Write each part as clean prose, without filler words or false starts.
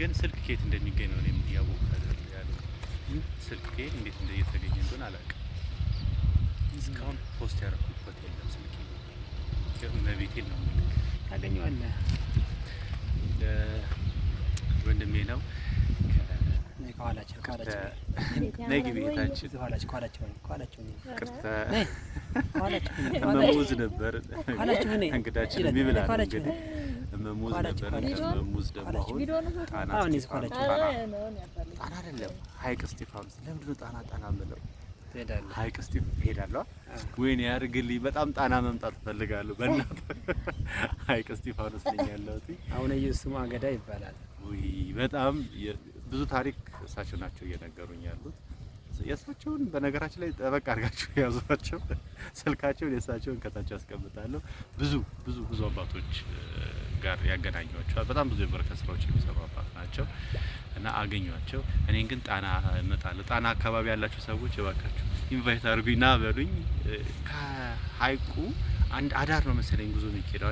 ግን ስልክ ከየት እንደሚገኝ ነው እኔም ያወቅኩት ያለው። ስልክ ከየት እንዴት እንደተገኘ እንደሆነ አላውቅም። እስካሁን ፖስት ያደረኩበት የለም ስልኬ። ከመቤቴን ነው የምልክ ታገኘዋለህ። ወንድሜ ነው ከኋላችን ነይ ግቢ ቤታችን ሙዝ ነበር እንግዳችን የሚብላ እንግዲህ ሙዝ ነበር። ሙዝ ደግሞ ጣና አይደለም ሀይቅ እስጢፋኖስ። ለምንድን ነው ጣና የምለው? ሀይቅ እስጢፋኖስ እሄዳለሁ። ወይኔ ያድርግልኝ፣ በጣም ጣና መምጣት እፈልጋለሁ። በእናትህ ሀይቅ እስጢፋኖስ ነኝ ያለሁት። አሁን ኢየሱስ አገዳ ይባላል። ውይ በጣም ብዙ ታሪክ እሳቸው ናቸው እየነገሩኝ ያሉት። የእሳቸውን በነገራችን ላይ ጠበቅ አድርጋችሁ ያዟቸው። ስልካቸውን የእሳቸውን ከታች አስቀምጣለሁ። ብዙ አባቶች ጋር ያገናኟቸዋል። በጣም ብዙ የበረከት ስራዎች የሚሰሩ አባት ናቸው እና አገኟቸው። እኔን ግን ጣና እመጣለሁ። ጣና አካባቢ ያላችሁ ሰዎች እባካችሁ ኢንቫይት አድርጉኝ ና በሉኝ። ከሀይቁ አንድ አዳር ነው መሰለኝ ጉዞ የሚሄደው።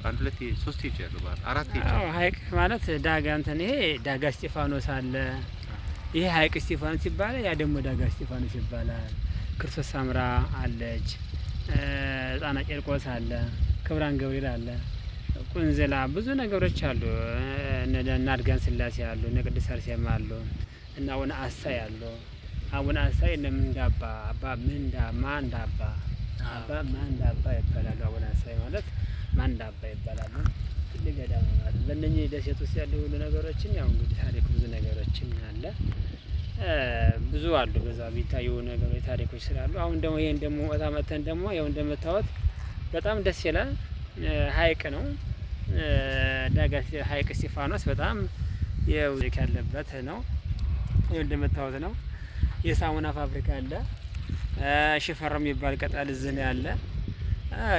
አንድ ሁለቴ ሶስቴ ሄጃለሁ። አራት ሄጃለሁ። ሀይቅ ማለት ዳጋ እንትን ይሄ ዳጋ እስጢፋኖስ አለ። ይሄ ሀይቅ እስጢፋኖስ ይባላል። ያ ደግሞ ዳጋ እስጢፋኖስ ይባላል። ክርስቶስ ሳምራ አለች። ጣና ቄርቆስ አለ። ክብራን ገብርኤል አለ። ቁንዝላ ብዙ ነገሮች አሉ። እነ አድጋን ስላሴ አሉ። እነ ቅድስት አርሴማ አሉ። እና አቡነ አሳይ አሉ። አቡነ አሳይ እነ ምንዳባ አባ ምንዳ ማንዳባ አባ ማንዳባ ይባላሉ። አቡነ አሳይ ማለት ማንዳባ ይባላሉ። ትልቅ ገዳም ማለት በእነኚህ ደሴት ውስጥ ያሉ ሁሉ ነገሮችን ያው እንግዲህ ታሪክ ብዙ ነገሮችን አለ ብዙ አሉ። በዛ ቢታዩ ነገሮች ታሪኮች ስላሉ አሁን ደግሞ ይሄን ደግሞ ወጣ መተን ደግሞ ያው እንደምታዩት በጣም ደስ ይላል። ሀይቅ ነው ዳጋ ሀይቅ እስጢፋኖስ በጣም የውዝክ ያለበት ነው። ይሄ እንደምታዩት ነው። የሳሙና ፋብሪካ አለ። ሽፈራው የሚባል ቅጠል ዝን ያለ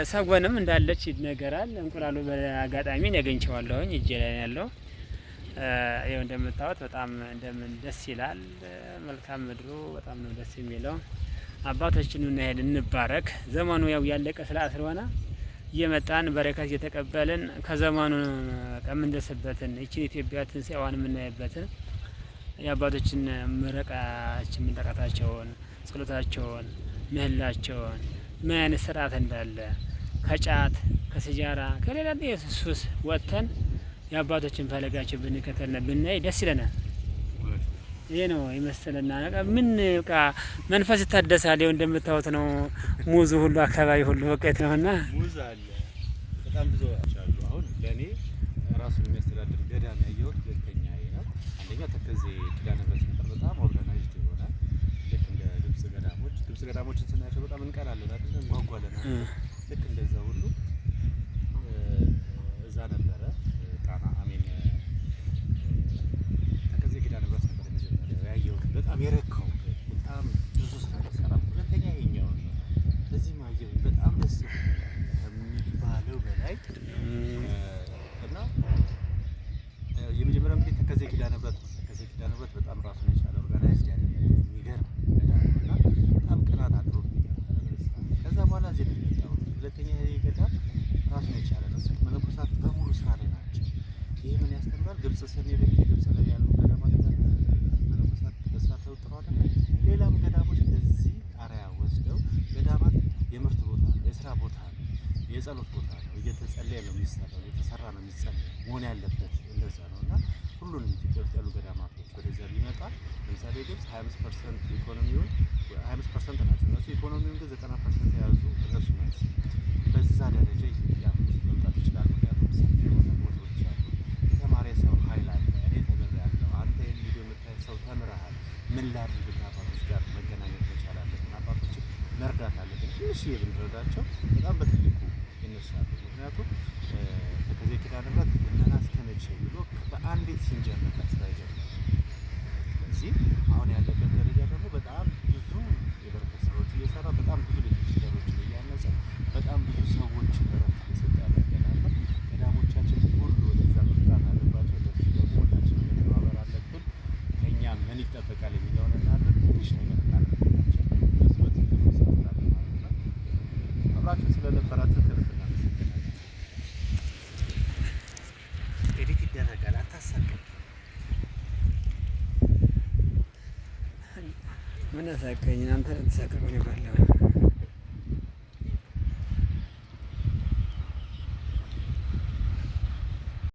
ሰጎንም እንዳለች ይነገራል። እንቁላሉ በአጋጣሚ ያገኝቸዋለሁኝ እጄ ላይ ያለው ይሄው እንደምታዩት በጣም እንደምን ደስ ይላል። መልካም ምድሩ በጣም ነው ደስ የሚለው። አባቶችን እንሄድ እንባረክ። ዘመኑ ያው ያለቀ ስለሆነ እየመጣን በረከት እየተቀበልን ከዘመኑ ከምንደርስበትን ይችን ኢትዮጵያ ትንሣኤዋን የምናይበትን የአባቶችን ምረቃታቸውን ጸሎታቸውን ምህላቸውን ምን አይነት ስርዓት እንዳለ ከጫት ከሲጃራ ከሌላ ኢየሱስ ወጥተን የአባቶችን ፈለጋቸው ብንከተልና ብናይ ደስ ይለናል። ይሄ ነው የመሰለና ምን በቃ መንፈስ ይታደሳል። ይኸው እንደምታዩት ነው። ሙዙ ሁሉ አካባቢ ሁሉ ወቀት ነውና ሙዝ አለ። በጣም ብዙ አሉ። አሁን ለኔ ራሱን የሚያስተዳድር ገዳም ያየሁት ሁለተኛ ነው። አንደኛ ተከዜ ኪዳነ ምሕረት በጣም ኦርጋናይዝድ ይሆናል። ልክ እንደ ግብጽ ገዳሞችን ስናያቸው በጣም እንቀናለን አይደል? እንጓጓለን። ልክ እንደዛ ሁሉ እዛ ነበረ ጣና አሜን ተከዜ ኪዳነ ምሕረት ነበር መጀመሪያ ያየሁት። በጣም የረካው በጣም ብዙ ስራ ተሰራ። ሁለተኛ ይሄኛው ነው። በዚህ ማየው በጣም ደስ ከሚባለው በላይ እና የመጀመሪያው እንግዲህ ተከዜ ኪዳነ ምሕረት ነው። ተከዜ ኪዳነ ምሕረት በጣም ራሱን የቻለ ኦርጋናይዝድ ያለ የሚገርም ገዳም እና በጣም ቅናት አድሮብኝ ከዛ በኋላ እዚህ ነው የመጣሁት። ሁለተኛ ገዳም ራሱን የቻለ ነው። መነኮሳት በሙሉ ስራ ላይ ናቸው። ይሄ ምን ያስተምራል? ግብጽ ስንሄድ ግብጽ ላይ ያሉ ገዳማት መነኮሳት በስራ ተወጥረዋል። ሌላም ገዳሞች እንደዚህ አርአያ ወስደው ገዳማት የምርት ቦታ ነው፣ የስራ ቦታ ነው፣ የጸሎት ቦታ ነው። እየተጸለየ ነው የሚሰራው፣ እየተሰራ ነው የሚጸለየው መሆን ያለበት እንደዛ ነው እና ሁሉንም ኢትዮጵያ ውስጥ ያሉ ገዳማቶች ወደዛ ቢመጣ ለምሳሌ ግብጽ 25% ኢኮኖሚውን 25% ናቸው እነሱ። ኢኮኖሚውን ግን 90% የያዙ እነሱ ናቸው። በዛ ደረጃ ኢትዮጵያ ውስጥ መምጣት ይችላል። ምክንያቱም ሰፊ የሆነ ቦታዎች አሉ። የተማረ ሰው ኃይል አለ። እኔ ተምሬያለሁ። አንተ ቪዲዮ የምታይ ሰው ተምረሃል። ምን ላድርግ? አባቶች ጋር መገናኘት መቻል አለብን። አባቶችን መርዳት አለብን። ትንሽዬ ብንረዳቸው በጣም በትልቁ ይነሳሉ። ምክንያቱም ተከዜ ኪዳነ ምሕረት እነና እስከመቼ ብሎ በአንዲት ሲንጀር ነበር ስራ ይጀምራል። ስለዚህ አሁን ያለበት ደረጃ ደግሞ በጣም ብዙ የበረከት ስራዎች እየሰራ በጣም ብዙ ቤተክርስቲያኖችን እያነጸ በጣም ብዙ ሰዎች በረከት እየሰጠ ያለ ገዳም ነው። ገዳሞቻችን ሁሉ ወደዛ መምጣት አለባቸው። ለሱ ደግሞ ሁላችን መተባበር አለብን። ከኛ ምን ይጠበቃል የሚለውን እናድርግ። ትንሽ ነገር እናድርግላቸው። እነሱ በትልቁ ይሰራሉ ማለት ነው። አብራችሁ ስለነበራችሁ ከልብ እናመሰግናለን። ኤዲት ይደረጋል፣ አታሳቅም። ምን አሳቀኝ አንተ ተሳቀቀኝ ባለው